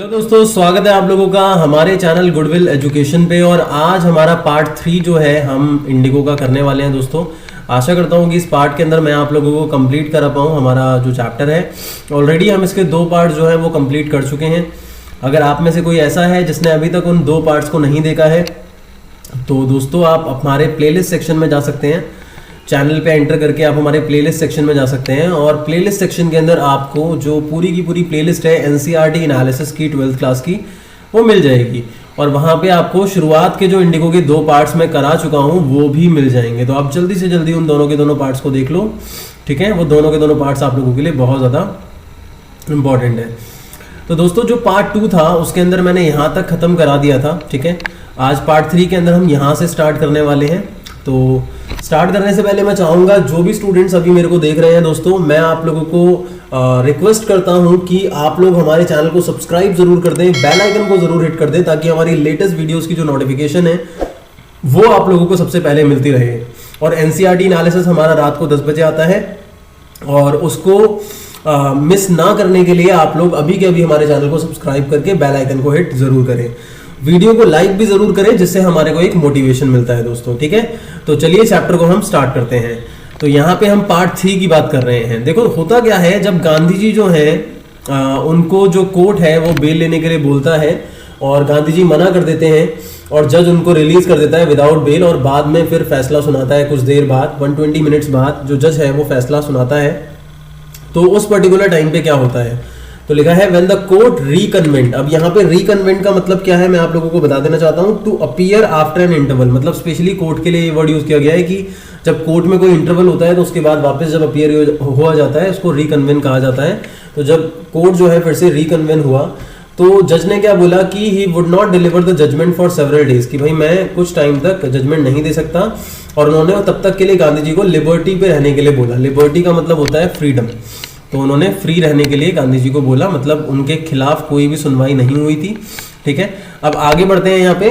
दोस्तों, स्वागत है आप लोगों का हमारे चैनल गुडविल एजुकेशन पे। और आज हमारा पार्ट 3 जो है हम इंडिगो का करने वाले हैं। दोस्तों, आशा करता हूँ कि इस पार्ट के अंदर मैं आप लोगों को कंप्लीट करा पाऊँ हमारा जो चैप्टर है। ऑलरेडी हम इसके 2 पार्ट जो है वो कंप्लीट कर चुके हैं। अगर आप में से कोई ऐसा है जिसने अभी तक उन 2 पार्ट्स को नहीं देखा है तो दोस्तों आप हमारे प्लेलिस्ट सेक्शन में जा सकते हैं। चैनल पे एंटर करके आप हमारे प्लेलिस्ट सेक्शन में जा सकते हैं और प्लेलिस्ट सेक्शन के अंदर आपको जो पूरी की पूरी प्लेलिस्ट है एनसीईआरटी एनालिसिस की 12th क्लास की वो मिल जाएगी। और वहाँ पे आपको शुरुआत के जो इंडिगो के 2 पार्ट्स मैं करा चुका हूँ वो भी मिल जाएंगे। तो आप जल्दी से जल्दी उन दोनों के दोनों पार्ट्स को देख लो, ठीक है। वो दोनों के दोनों पार्ट्स आप लोगों के लिए बहुत ज़्यादा इम्पॉर्टेंट है। तो दोस्तों, जो पार्ट 2 था उसके अंदर मैंने यहाँ तक ख़त्म करा दिया था, ठीक है। आज पार्ट 3 के अंदर हम यहाँ से स्टार्ट करने वाले हैं। तो स्टार्ट करने से पहले मैं चाहूँगा जो भी स्टूडेंट्स अभी मेरे को देख रहे हैं दोस्तों, मैं आप लोगों को रिक्वेस्ट करता हूँ कि आप लोग हमारे चैनल को सब्सक्राइब जरूर कर दें, बेल आइकन को जरूर हिट कर दें ताकि हमारी लेटेस्ट वीडियोस की जो नोटिफिकेशन है वो आप लोगों को सबसे पहले मिलती रहे। और एनसीईआरटी एनालिसिस हमारा रात को 10 बजे आता है और उसको मिस ना करने के लिए आप लोग अभी के अभी हमारे चैनल को सब्सक्राइब करके बेल आइकन को हिट जरूर करें। वीडियो को लाइक भी जरूर करें जिससे हमारे को एक मोटिवेशन मिलता है दोस्तों, ठीक है। तो चलिए चैप्टर को हम स्टार्ट करते हैं। तो यहाँ पे हम पार्ट 3 की बात कर रहे हैं। देखो होता क्या है, जब गांधी जी जो है उनको जो कोर्ट है वो बेल लेने के लिए बोलता है और गांधी जी मना कर देते हैं और जज उनको रिलीज कर देता है विदाउट बेल। और बाद में फिर फैसला सुनाता है कुछ देर बाद, 120 मिनट्स बाद जो जज है वो फैसला सुनाता है। तो उस पर्टिकुलर टाइम पे क्या होता है, तो लिखा है व्हेन द कोर्ट रिकन्वेंट। अब यहाँ पे रिकन्वेंट का मतलब क्या है मैं आप लोगों को बता देना चाहता हूँ। To appear after an interval, मतलब स्पेशली कोर्ट के लिए ये वर्ड यूज किया गया है कि जब कोर्ट में कोई इंटरवल होता है तो उसके बाद वापस जब अपीयर हुआ जाता है उसको रिकन्वेन कहा जाता है। तो जब कोर्ट जो है फिर से रिकन्वेन हुआ तो जज ने क्या बोला कि he would not deliver the judgment for several days, कि भाई मैं कुछ टाइम तक जजमेंट नहीं दे सकता। और उन्होंने तब तक के लिए गांधी जी को लिबर्टी पे रहने के लिए बोला। लिबर्टी का मतलब होता है फ्रीडम। तो उन्होंने फ्री रहने के लिए गांधी जी को बोला, मतलब उनके खिलाफ कोई भी सुनवाई नहीं हुई थी, ठीक है। अब आगे बढ़ते हैं। यहाँ पे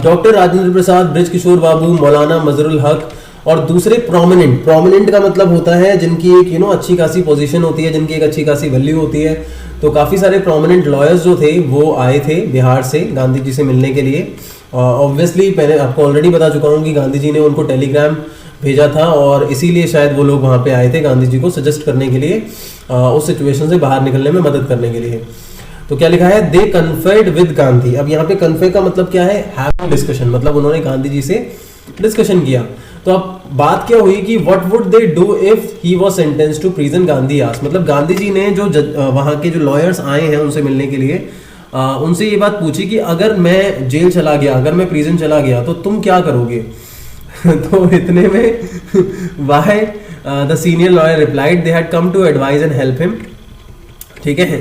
डॉक्टर राजेंद्र प्रसाद, ब्रिज किशोर बाबू, मौलाना मजरुल हक और दूसरे प्रोमिनेंट का मतलब होता है जिनकी एक अच्छी खासी पोजीशन होती है, जिनकी एक अच्छी खासी वैल्यू होती है। तो काफ़ी सारे प्रोमिनेंट लॉयर्स जो थे वो आए थे बिहार से गांधी जी से मिलने के लिए। ऑब्वियसली मैंने आपको ऑलरेडी बता चुका हूँ कि गांधी जी ने उनको टेलीग्राम भेजा था और इसीलिए शायद वो लोग वहाँ पे आए थे गांधी जी को सजेस्ट करने के लिए, उस सिचुएशन से बाहर निकलने में मदद करने के लिए। तो क्या लिखा है, दे कन्फर्ड विद गांधी। अब यहाँ पे कन्फर का मतलब क्या है, हैविंग डिस्कशन, मतलब उन्होंने गांधी जी से डिस्कशन किया। तो अब बात क्या हुई कि what would they do if he was sentenced to prison, Gandhi asked. मतलब गांधी जी ने जो वहाँ के जो लॉयर्स आए हैं उनसे मिलने के लिए उनसे ये बात पूछी कि अगर मैं जेल चला गया, अगर मैं प्रिजन चला गया तो तुम क्या करोगे। तो इतने में why the senior lawyer replied they had come to advise and help him, ठीक है।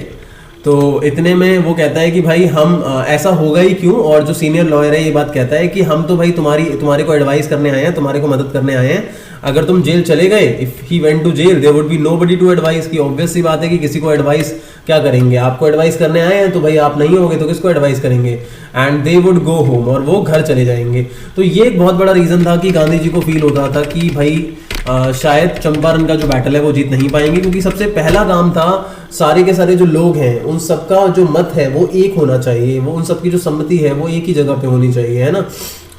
तो इतने में वो कहता है कि भाई हम ऐसा होगा ही क्यों। और जो सीनियर लॉयर है ये बात कहता है कि हम तो भाई तुम्हारे को एडवाइस करने आए हैं, तुम्हारे को मदद करने आए हैं। अगर तुम जेल चले गए, if he went to jail there would be nobody to advise, की ऑब्वियस सी बात है कि किसी को एडवाइस क्या करेंगे। आपको एडवाइस करने आए हैं तो भाई आप नहीं होगे तो किसको एडवाइस करेंगे। And they would go home, और वो घर चले जाएंगे। तो ये एक बहुत बड़ा रीजन था कि गांधी जी को फील होता था कि भाई शायद चंपारण का जो बैटल है वो जीत नहीं पाएंगे, क्योंकि सबसे पहला काम था सारे के सारे जो लोग हैं उन सबका जो मत है वो एक होना चाहिए, वो उन सबकी जो सम्मति है वो एक ही जगह पे होनी चाहिए, है ना।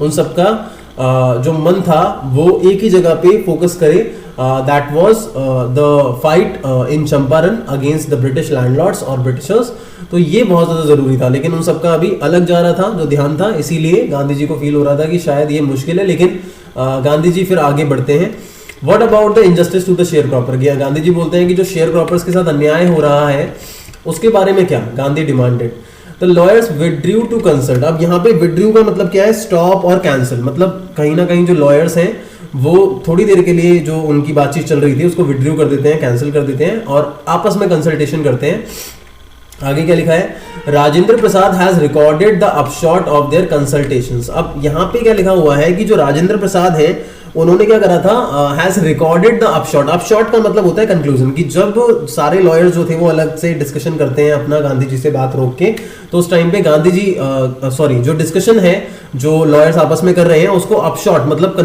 उन सबका जो मन था वो एक ही जगह पे फोकस करे। That was the fight in Champaran against the British landlords और ब्रिटिशर्स। तो ये बहुत ज़्यादा ज़रूरी था, लेकिन उन सबका अभी अलग जा रहा था जो ध्यान था, इसीलिए गांधी जी को फील हो रहा था कि शायद ये मुश्किल है। लेकिन गांधी जी फिर आगे बढ़ते हैं। What about the injustice to the sharecropper? Gandhi ji बोलते हैं कि जो शेयर क्रॉपर्स के साथ अन्याय हो रहा है उसके बारे में क्या Gandhi demanded. The lawyers withdrew to consult। अब यहाँ पे withdrew का मतलब क्या है, स्टॉप और कैंसिल। मतलब कहीं ना कहीं जो लॉयर्स हैं वो थोड़ी देर के लिए जो उनकी बातचीत चल रही थी उसको विड्रू कर देते हैं, कैंसिल कर देते हैं और आपस में कंसल्टेशन करते हैं। आगे क्या लिखा है, Rajendra Prasad has recorded the upshot of their consultations. अब यहाँ पे क्या लिखा हुआ है कि जो राजेंद्र प्रसाद है उन्होंने क्या करा था, हैज रिकॉर्डेड द अपशॉट। अपशॉट का मतलब होता है कंक्लूजन, कि जब सारे लॉयर्स जो थे वो अलग से डिस्कशन करते हैं अपना गांधी जी से बात रोक के, तो उस टाइम पे गांधी जी जो डिस्कशन है जो लॉयर्स आपस में कर रहे हैं उसको अपशॉट मतलब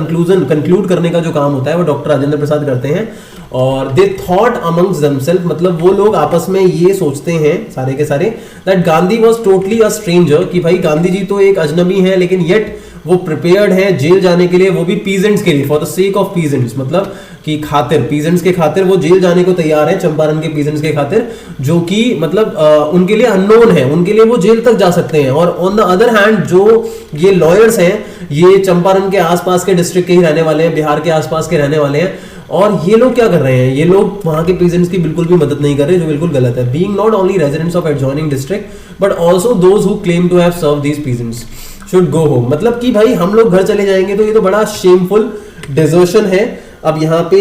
कंक्लूड करने का जो काम होता है वो डॉक्टर राजेंद्र प्रसाद करते हैं। और दे थॉट अमंग्स देमसेल्फ, मतलब वो लोग आपस में ये सोचते हैं सारे के सारे, that Gandhi was totally a stranger, कि भाई गांधी जी तो एक अजनबी है लेकिन येट वो प्रिपेयर्ड है जेल जाने के लिए, वो भी पीजेंट्स के लिए, for the sake of peasants, मतलब कि खातिर पीजेंट्स के खातिर वो जेल जाने को तैयार है, चंपारण के पीजेंट्स के खातिर, जो कि मतलब उनके लिए अननोन है, उनके लिए वो जेल तक जा सकते हैं। और ऑन द अदर हैंड जो ये लॉयर्स हैं ये चंपारण के आसपास के डिस्ट्रिक्ट के ही रहने वाले हैं, बिहार के आसपास के रहने वाले हैं, और ये लोग क्या कर रहे हैं, ये लोग वहां के पीजेंट्स की बिल्कुल भी मदद नहीं कर रहे, जो बिल्कुल गलत है। Being not only residents of adjoining district but also those who claim to have serve these peasants should go home, मतलब कि भाई हम लोग घर चले जाएंगे, तो ये तो बड़ा शेमफुल डिजर्शन है। अब यहाँ पे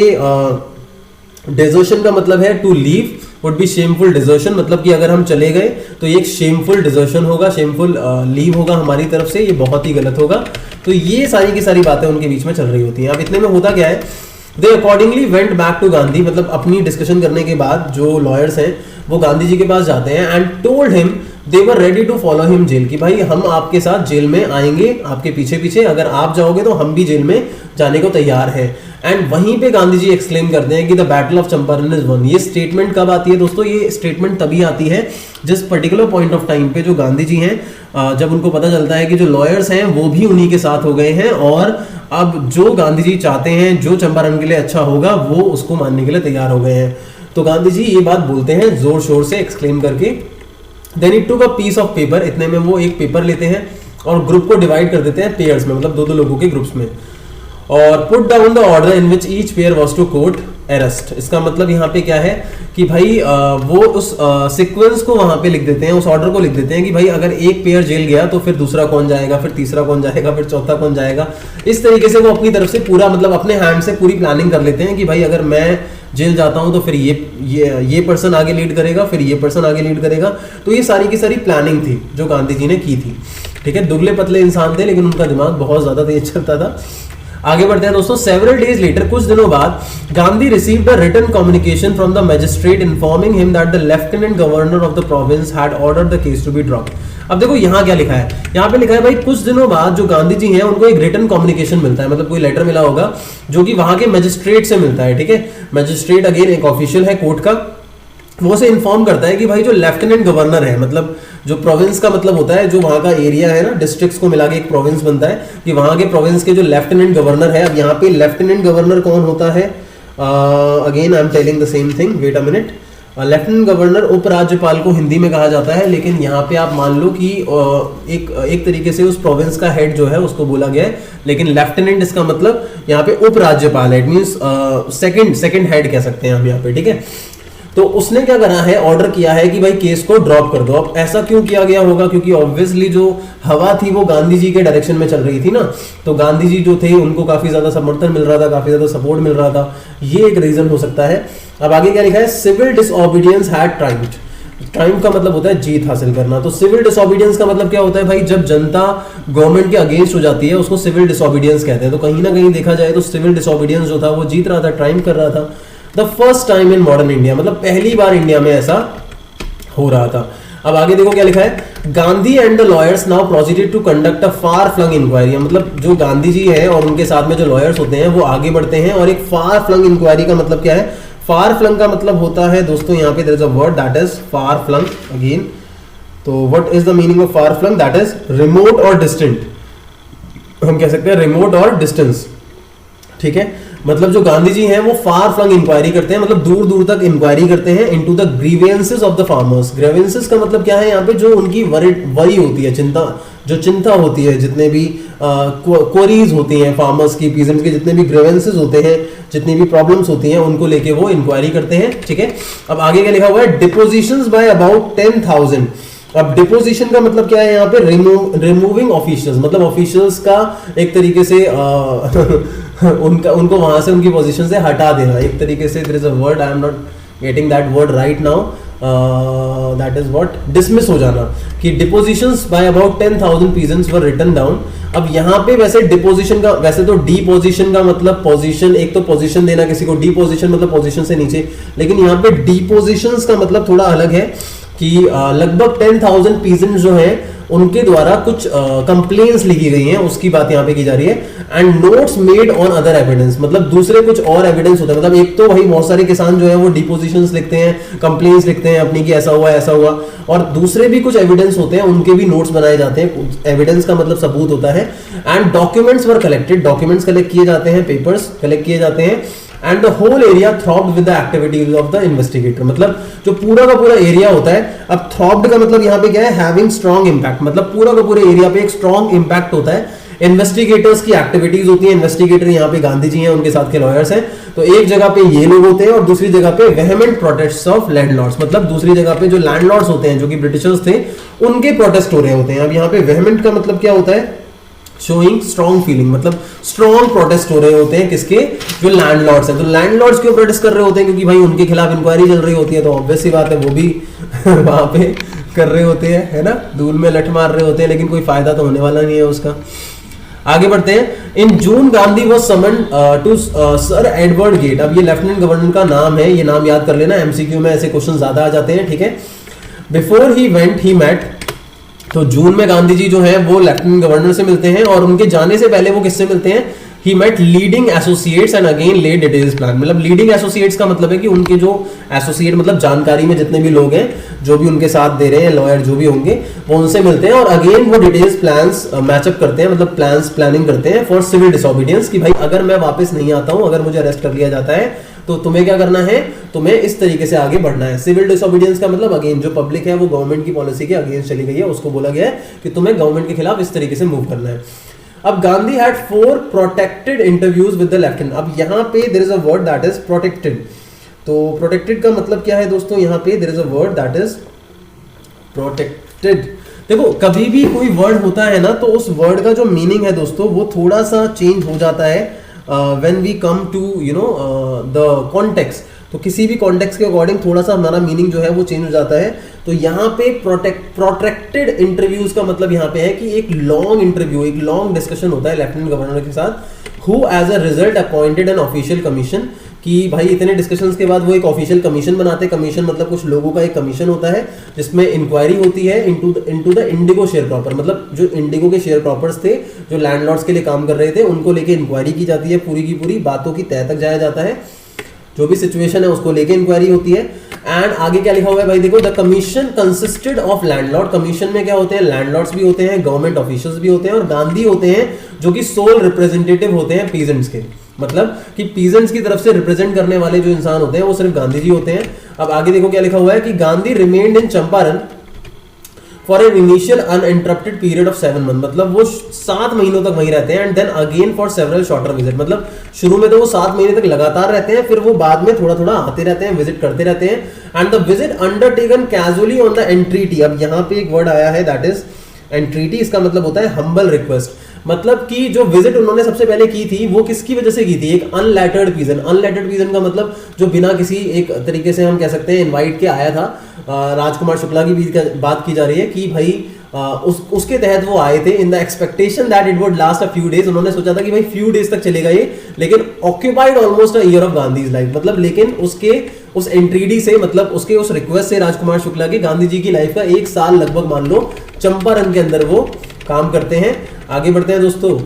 डिजर्शन का मतलब है to leave, would be shameful desertion, मतलब कि अगर हम चले गए तो ये एक शेमफुल डिजर्शन होगा, शेमफुल लीव होगा हमारी तरफ से, ये बहुत ही गलत होगा। तो ये सारी की सारी बातें उनके बीच में चल रही होती हैं। अब इतने में होता क्या है, they accordingly went back to Gandhi, मतलब अपनी डिस्कशन करने के बाद जो लॉयर्स हैं वो गांधी जी के पास जाते हैं and told him they were ready to follow him jail, कि भाई हम आपके साथ जेल में आएंगे, आपके पीछे पीछे, अगर आप जाओगे तो हम भी जेल में जाने को तैयार हैं। एंड वहीं पे गांधी जी एक्सक्लेम करते हैं कि the battle of Champaran is one. ये स्टेटमेंट कब आती है दोस्तों, ये स्टेटमेंट तभी आती है जिस पर्टिकुलर पॉइंट ऑफ टाइम पे जो गांधी जी हैं, जब उनको पता चलता है कि जो लॉयर्स हैं वो भी उन्हीं के साथ हो गए हैं, और अब जो गांधी जी चाहते हैं, जो चंपारण के लिए अच्छा होगा, वो उसको मानने के लिए तैयार हो गए हैं। तो गांधी जी ये बात बोलते हैं जोर शोर से एक्सक्लेम करके। Then it took a piece of paper, इतने में वो एक पेपर लेते हैं और ग्रुप को डिवाइड कर देते हैं पेयर्स में, मतलब दो दो लोगों के ग्रुप्स में, और put down the order in which each pair was to court arrest. इसका मतलब यहाँ पे क्या है कि भाई वो उस सीक्वेंस को वहां पे लिख देते हैं, उस ऑर्डर को लिख देते हैं कि भाई अगर एक पेयर जेल गया तो फिर दूसरा कौन जाएगा, फिर तीसरा कौन जाएगा, फिर चौथा कौन जाएगा। इस तरीके से वो अपनी तरफ से पूरा मतलब अपने हैंड से पूरी प्लानिंग कर लेते हैं कि भाई अगर मैं जेल जाता हूं तो फिर ये पर्सन आगे लीड करेगा, फिर ये पर्सन आगे लीड करेगा। तो ये सारी की सारी प्लानिंग थी जो गांधी जी ने की थी। ठीक है, दुबले पतले इंसान थे लेकिन उनका दिमाग बहुत ज्यादा तेज चलता था। आगे बढ़ते हैं दोस्तों। सेवरल डेज लेटर, कुछ दिनों बाद, Gandhi received a written communication from the magistrate informing him that the lieutenant governor of the province had ordered the case to be dropped. अब देखो यहाँ क्या लिखा है, यहाँ पे लिखा है भाई कुछ दिनों बाद जो गांधी जी हैं उनको एक रिटन कम्युनिकेशन मिलता है, मतलब कोई लेटर मिला होगा जो कि वहां के मैजिस्ट्रेट से मिलता है। ठीक है, मैजिस्ट्रेट अगेन एक ऑफिशियल है कोर्ट का, वो से इन्फॉर्म करता है कि भाई जो लेफ्टिनेंट गवर्नर है, मतलब जो प्रोविंस का मतलब होता है, जो वहां का एरिया है ना, डिस्ट्रिक्ट्स को मिला के एक प्रोविंस बनता है, कि वहां के प्रोविंस के जो लेफ्टिनेंट गवर्नर है। अब यहाँ पे लेफ्टिनेंट गवर्नर कौन होता है, again I am telling the same thing, wait a minute. Lieutenant governor उपराज्यपाल को हिंदी में कहा जाता है, लेकिन यहाँ पे आप मान लो कि एक तरीके से उस प्रोविंस का हेड जो है उसको बोला गया है, लेकिन लेफ्टिनेंट इसका मतलब यहाँ पे उपराज्यपाल है, इट मींस सेकंड हेड कह सकते हैं हम यहाँ पे। ठीक है, तो उसने क्या करा है, ऑर्डर किया है कि भाई केस को ड्रॉप कर दो। अब ऐसा क्यों किया गया होगा, क्योंकि ऑब्वियसली जो हवा थी वो गांधी जी के डायरेक्शन में चल रही थी ना, तो गांधी जी जो थे उनको काफी ज्यादा समर्थन मिल रहा था, काफी ज्यादा सपोर्ट मिल रहा था, ये एक रीजन हो सकता है। अब आगे क्या लिखा है, civil disobedience had triumphed. Triumph का मतलब होता है जीत हासिल करना, तो सिविल डिसओबीडियंस का मतलब क्या होता है भाई, जब जनता गवर्नमेंट के अगेंस्ट हो जाती है उसको सिविल डिसओबीडियंस कहते हैं। तो कहीं ना कहीं देखा जाए तो सिविल डिसओबीडियंस जो था वो जीत रहा था, ट्रायम्फ कर रहा था। The first time in modern India, मतलब पहली बार इंडिया में ऐसा हो रहा था। अब आगे देखो क्या लिखा है, Gandhi and the lawyers now proceeded to conduct a far flung inquiry. मतलब जो गांधी जी है और उनके साथ में जो लॉयर्स होते हैं वो आगे बढ़ते हैं, और एक फार फ्लंग इंक्वायरी का मतलब क्या है, फार फ्लंग का मतलब होता है दोस्तों यहाँ पे there is a word that is far flung again. तो what is the meaning of far flung, that is remote और डिस्टेंट, हम कह सकते हैं रिमोट और डिस्टेंस। ठीक है, मतलब जो गांधी जी हैं वो फार फ्लंग इंक्वायरी करते हैं, मतलब दूर दूर तक इंक्वायरी करते हैं into the grievances of the farmers. Grievances का मतलब क्या है यहाँ पे, जो उनकी वरी होती है, चिंता होती है, जितने भी क्वेरीज होती हैं फार्मर्स की, पीजेंट्स के जितने भी ग्रीवेंसेस होते हैं, जितनी भी प्रॉब्लम्स होती हैं, उनको लेके वो इंक्वायरी करते हैं। ठीक है, अब आगे क्या लिखा हुआ है, डिपोजिशंस बाय अबाउट 10,000। अब डिपोजिशन का मतलब क्या है यहाँ पे, रिमूविंग ऑफिशियल्स, मतलब ऑफिशियल्स का एक तरीके से उनको वहां से उनकी पोजीशन से हटा देना, एक तरीके से। There is a word, I am not getting that word right now, that is what, dismiss हो जाना, कि depositions by about 10,000 peasants were written down. अब यहाँ पे वैसे डिपोजिशन का, वैसे तो डिपोजिशन का मतलब पोजीशन, एक तो पोजीशन देना किसी को, डिपोजिशन मतलब पोजीशन से नीचे, लेकिन यहाँ पे डिपोजिशंस का मतलब थोड़ा अलग है कि लगभग 10,000 पीजेंट जो है उनके द्वारा कुछ कंप्लेन्स लिखी गई हैं, उसकी बात यहाँ पे की जा रही है। And notes made on other evidence, मतलब दूसरे कुछ और एविडेंस होता है। मतलब एक तो भाई बहुत सारे किसान जो है वो डिपोजिशंस लिखते हैं, कंप्लेन्स लिखते हैं अपनी कि ऐसा हुआ ऐसा हुआ, और दूसरे भी कुछ एविडेंस होते हैं, उनके भी नोट्स बनाए जाते हैं। एविडेंस का मतलब सबूत होता है। And documents were collected, documents collect किए जाते हैं, पेपर्स कलेक्ट किए जाते हैं। And the whole area throbbed with the activities of the investigator, मतलब जो पूरा का पूरा एरिया होता है। अब थ्रॉब्ड का मतलब यहाँ पे क्या है, हैविंग स्ट्रॉन्ग इंपैक्ट, मतलब पूरा का पूरे एरिया पे एक स्ट्रॉन्ग इंपैक्ट होता है। इन्वेस्टिगेटर्स की एक्टिविटीज होती है, इन्वेस्टिगेटर यहाँ पे गांधी जी हैं, उनके साथ के लॉयर्स हैं। तो एक जगह पे ये लोग होते हैं और दूसरी जगह पे वेहेमेंट प्रोटेस्ट्स ऑफ लैंडलॉर्ड्स, मतलब दूसरी जगह पे जो लैंडलॉर्ड्स होते हैं जो कि ब्रिटिशर्स थे, उनके प्रोटेस्ट हो रहे होते हैं। अब यहाँ पे वेहेमेंट का मतलब क्या होता है, शोइंग स्ट्रॉन्ग फीलिंग, मतलब स्ट्रॉन्ग प्रोटेस्ट हो रहे होते हैं किसके, जो लैंडलॉर्ड्स हैं। तो लैंडलॉर्ड्स क्यों प्रोटेस्ट कर रहे होते हैं, क्योंकि भाई उनके खिलाफ इंक्वायरी चल रही होती है, तो ऑब्वियस सी बात है वो भी वहां पे कर रहे होते हैं, है ना, धूल में लठ मार रहे होते हैं, लेकिन कोई फायदा तो होने वाला नहीं है उसका। आगे बढ़ते हैं। In June Gandhi was summoned to sir Edward Gait. अब ये लेफ्टिनेंट गवर्नर का नाम है, ये नाम याद कर लेना, एमसीक्यू में ऐसे क्वेश्चन ज्यादा आ जाते हैं, ठीक है। Before he went he met, तो जून में गांधी जी जो है वो लेफ्टिनेंट गवर्नर से मिलते हैं, और उनके जाने से पहले वो किससे मिलते हैं, he met leading associates and again laid details plan. मतलब लीडिंग एसोसिएट्स का मतलब है कि उनके जो एसोसिएट, मतलब जानकारी में जितने भी लोग हैं, जो भी उनके साथ दे रहे हैं, लॉयर जो भी होंगे, वो उनसे मिलते हैं और अगेन वो डिटेल्स प्लान्स मैचअप करते हैं, मतलब प्लानिंग करते हैं फॉर सिविल डिसोबीडियंस, कि भाई अगर मैं वापस नहीं आता हूं, अगर मुझे अरेस्ट कर लिया जाता है, तो तुम्हें क्या करना है, तुम्हें इस तरीके से आगे बढ़ना है। सिविल डिसोबीडियंस का मतलब अगेन जो पब्लिक है वो गवर्नमेंट की पॉलिसी के अगेंस्ट चली गई है, उसको बोला गया है कि तुम्हें गवर्नमेंट के खिलाफ इस तरीके से मूव करना है। अब Gandhi had 4 protected interviews with the lieutenant. अब यहाँ पे there is a word that is protected. तो प्रोटेक्टेड का मतलब क्या है दोस्तों, यहाँ पे there is a word that is protected. देखो कभी भी कोई वर्ड होता है ना, तो उस वर्ड का जो मीनिंग है दोस्तों वो थोड़ा सा चेंज हो जाता है when we come to you know the context. तो किसी भी कॉन्टेक्स्ट के अकॉर्डिंग थोड़ा सा हमारा मीनिंग जो है वो चेंज हो जाता है। तो यहाँ पे प्रोटेक्टेड इंटरव्यूज का मतलब यहाँ पे है कि एक लॉन्ग इंटरव्यू, एक लॉन्ग डिस्कशन होता है लेफ्टिनेंट गवर्नर के साथ, who as a result appointed an official commission, कि भाई इतने डिस्कशंस के बाद वो एक ऑफिशियल कमीशन बनाते हैं। कमीशन मतलब कुछ लोगों का एक कमीशन होता है जिसमें इंक्वायरी होती है into the Indigo share proper, मतलब जो इंडिगो के शेयर प्रॉपर्स थे, जो लैंडलॉर्ड्स के लिए काम कर रहे थे, उनको लेके इंक्वायरी की जाती है, पूरी की पूरी बातों की तह तक जाया जाता है, जो भी सिचुएशन है उसको लेके इंक्वायरी होती है। एंड आगे क्या लिखा हुआ है भाई, देखो, the commission consisted of landlord. Commission में क्या होते हैं, लैंडलॉर्ड्स भी होते हैं, गवर्नमेंट ऑफिशियल्स भी होते हैं, और गांधी होते हैं जो कि सोल रिप्रेजेंटेटिव होते हैं पीजेंट्स के, मतलब कि पीजेंट्स की तरफ से रिप्रेजेंट करने वाले जो इंसान होते हैं वो सिर्फ गांधी जी होते हैं। अब आगे देखो क्या लिखा हुआ है कि Gandhi remained in Champaran for an initial uninterrupted period of 7 month, मतलब वो 7 महीनों तक वहीं रहते हैं। And then again for several shorter visit, मतलब शुरू में तो वो 7 महीने तक लगातार रहते हैं, फिर वो बाद में थोड़ा थोड़ा आते रहते हैं, विजिट करते रहते हैं। And the visit undertaken casually on the entreaty. अब यहाँ पे एक वर्ड आया है दैट इज एंट्रीटी, इसका मतलब होता है हम्बल रिक्वेस्ट, मतलब कि जो विजिट उन्होंने सबसे पहले की थी वो किसकी वजह से की थी, एक अनलेटर्ड पीजन। अनलेटर्ड पीजन का मतलब जो बिना किसी, एक तरीके से हम कह सकते हैं इनवाइट के आया था। राजकुमार शुक्ला की भी बात की जा रही है कि भाई उसके तहत वो आए थे in the expectation that it would last a few days. उन्होंने सोचा था कि भाई फ्यू डेज तक चलेगा ये, लेकिन occupied almost a year of Gandhi's life, मतलब लेकिन उसके उस एंट्रीडी से, मतलब उसके उस रिक्वेस्ट से राजकुमार शुक्ला की, गांधी जी की लाइफ का 1 साल लगभग मान लो चंपारण के अंदर वो काम करते हैं। आगे बढ़ते हैं दोस्तों।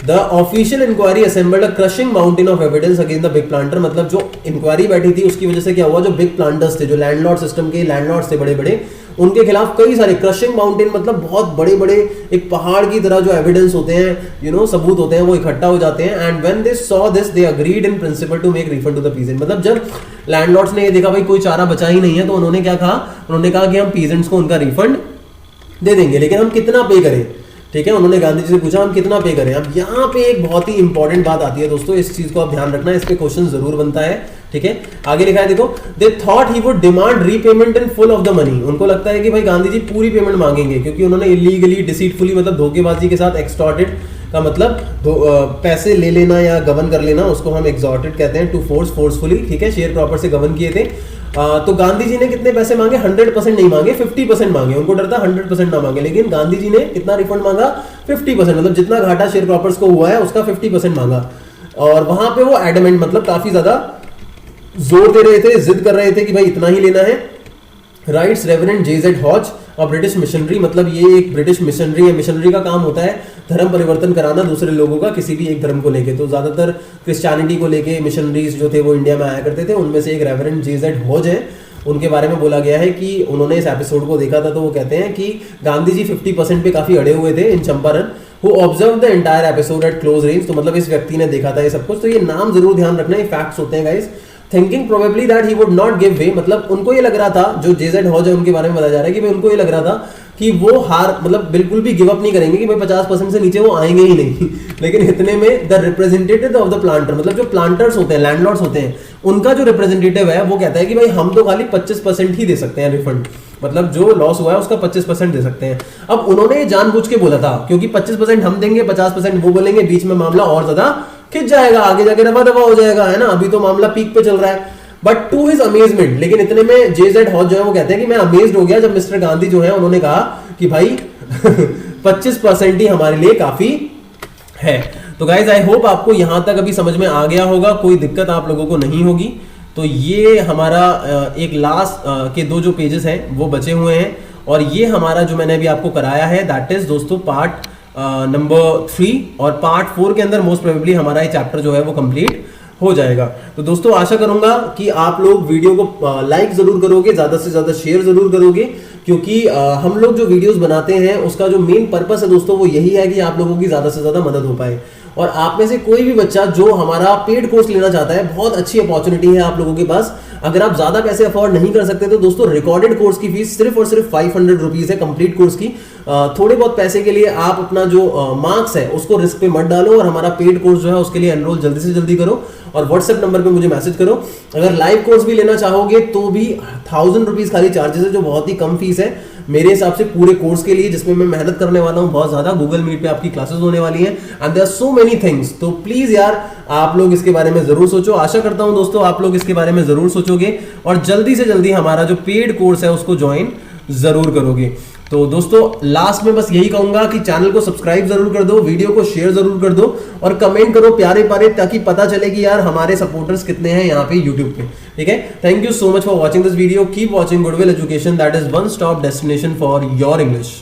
The official inquiry assembled a crushing mountain of evidence against the big planter, मतलब जो इंक्वायरी बैठी थी उसकी वजह से क्या हुआ, जो बिग प्लांटर्स थे, जो लैंडलॉर्ड सिस्टम के लैंडलॉर्ड्स थे बड़े बड़े, उनके खिलाफ कई सारे क्रशिंग माउंटेन, मतलब बहुत बड़े बड़े एक पहाड़ की तरह जो एविडेंस होते हैं, यू नो सबूत होते हैं, वो इकट्ठा हो जाते हैं। And when they saw this they agreed in principle to make refund to the peasant, मतलब जब लैंडलॉर्ड्स ने ये देखा भाई कोई चारा बचा ही नहीं है, तो उन्होंने क्या कहा, उन्होंने कहा कि हम पीजेंट्स को उनका रिफंड दे देंगे, लेकिन हम कितना पे करें। ठीक है, उन्होंने गांधी जी से पूछा हम कितना पे करें। अब यहाँ पे एक बहुत ही इंपॉर्टेंट बात आती है दोस्तों, इस चीज को आप ध्यान रखना, इस पे क्वेश्चन जरूर बनता है। ठीक है, आगे लिखा है देखो, they thought he would demand repayment in full of the money. उनको लगता है कि भाई गांधी जी पूरी पेमेंट मांगेंगे, क्योंकि उन्होंने इलीगली, डिसीटफुली, मतलब धोखेबाजी के साथ, एक्सटॉर्टेड का मतलब पैसे ले लेना या गवर्न कर लेना, उसको हम एक्सॉर्टेड कहते हैं, टू फोर्स फोर्सफुली, ठीक है, शेयर प्रॉपर्टी से गवर्न किए थे। तो गांधी जी ने कितने पैसे मांगे? 100% नहीं मांगे, 50% मांगे। उनको डर था 100% ना मांगे, लेकिन गांधी जी ने कितना रिफंड मांगा? 50%, मतलब जितना घाटा शेयर प्रॉपर्टीज को हुआ है उसका 50% मांगा। और वहां पे वो एडमेंट, मतलब काफी ज्यादा जोर दे रहे थे, जिद कर रहे थे कि भाई इतना ही लेना है। राइट्स रेवरेंड जे.जेड हॉज और ब्रिटिश मिशनरी, मतलब ये एक ब्रिटिश मिशनरी है। मिशनरी का काम होता है धर्म परिवर्तन कराना दूसरे लोगों का, किसी भी एक धर्म को लेके। तो ज्यादातर क्रिश्चियनिटी को लेके मिशनरीज जो थे वो इंडिया में आया करते थे। उनमें से एक रेवरेंड जे.जेड हॉज है, उनके बारे में बोला गया है कि उन्होंने इस एपिसोड को देखा था। तो वो कहते हैं कि गांधी जी 50% पे काफी अड़े हुए थे इन Champaran, who observed the entire episode at close range। तो मतलब इस व्यक्ति ने देखा था ये सब कुछ। तो ये नाम जरूर ध्यान रखना, ये फैक्ट्स होते हैं guys. Thinking probably that he would not give way, मतलब उनको ये लग रहा था, जो जे.जेड हॉज है उनके बारे में बताया जा रहा है कि भाई उनको ये लग रहा था कि वो हार, मतलब बिल्कुल भी गिव अप नहीं करेंगे कि भाई 50% से नीचे वो आएंगे ही नहीं। लेकिन इतने में the representative of the planter, मतलब जो प्लांटर्स होते हैं, लैंडलॉर्ड्स होते हैं, उनका जो रिप्रेजेंटेटिव है वो कहता है कि भाई हम तो खाली 25% ही दे सकते हैं रिफंड, मतलब जो लॉस हुआ है उसका 25% दे सकते हैं। अब उन्होंने जानबूझ के बोला था, क्योंकि 25% हम देंगे, 50% वो बोलेंगे, बीच में मामला और ज्यादा खिंच जाएगा, आगे जाके रफा दफा हो जाएगा, है ना। अभी तो मामला पीक पे चल रहा है। बट टू हिज अमेजमेंट, लेकिन इतने में जे.जेड हॉज जो है वो कहते हैं कि मैं अमेज्ड हो गया जब मिस्टर गांधी जो है उन्होंने कहा कि भाई 25% ही हमारे लिए काफी है। तो गाइज आई होप आपको यहां तक अभी समझ में आ गया होगा, कोई दिक्कत आप लोगों को नहीं होगी। तो ये हमारा एक लास्ट के 2 जो पेजेस हैं वो बचे हुए हैं, और ये हमारा जो मैंने अभी आपको कराया है दैट इज दोस्तों पार्ट नंबर 3, और पार्ट 4 के अंदर मोस्ट प्रोबेबली हमारा ये चैप्टर जो है वो कंप्लीट हो जाएगा। तो दोस्तों आशा करूंगा कि आप लोग वीडियो को लाइक जरूर करोगे, ज्यादा से ज्यादा शेयर जरूर करोगे, क्योंकि हम लोग जो वीडियोस बनाते हैं उसका जो मेन पर्पस है दोस्तों वो यही है कि आप लोगों की ज्यादा से ज्यादा मदद हो पाए। और आप में से कोई भी बच्चा जो हमारा पेड कोर्स लेना चाहता है, बहुत अच्छी अपॉर्चुनिटी है आप लोगों के पास। अगर आप ज्यादा पैसे अफोर्ड नहीं कर सकते तो दोस्तों रिकॉर्डेड कोर्स की फीस सिर्फ और सिर्फ 500 रुपीज है कंप्लीट कोर्स की। थोड़े बहुत पैसे के लिए आप अपना जो मार्क्स है उसको रिस्क पे मत डालो, और हमारा पेड कोर्स जो है उसके लिए एनरोल जल्दी से जल्दी करो, और व्हाट्सएप नंबर पे मुझे मैसेज करो। अगर लाइव कोर्स भी लेना चाहोगे तो भी 1000 रुपीज खाली चार्जेस है, जो बहुत ही कम फीस है मेरे हिसाब से पूरे कोर्स के लिए, जिसमें मैं मेहनत करने वाला हूं बहुत ज्यादा। गूगल मीट पे आपकी क्लासेस होने वाली हैं, and there are so many things. तो प्लीज यार आप लोग इसके बारे में जरूर सोचो। आशा करता हूं दोस्तों आप लोग इसके बारे में जरूर सोचोगे, और जल्दी से जल्दी हमारा जो पेड कोर्स है उसको ज्वाइन जरूर करोगे। तो दोस्तों लास्ट में बस यही कहूंगा कि चैनल को सब्सक्राइब जरूर कर दो, वीडियो को शेयर जरूर कर दो, और कमेंट करो प्यारे प्यारे, ताकि पता चले कि यार हमारे सपोर्टर्स कितने हैं यहाँ पे यूट्यूब पे। ठीक है, thank you so much for watching this video. Keep watching goodwill education, that is one stop destination for your English.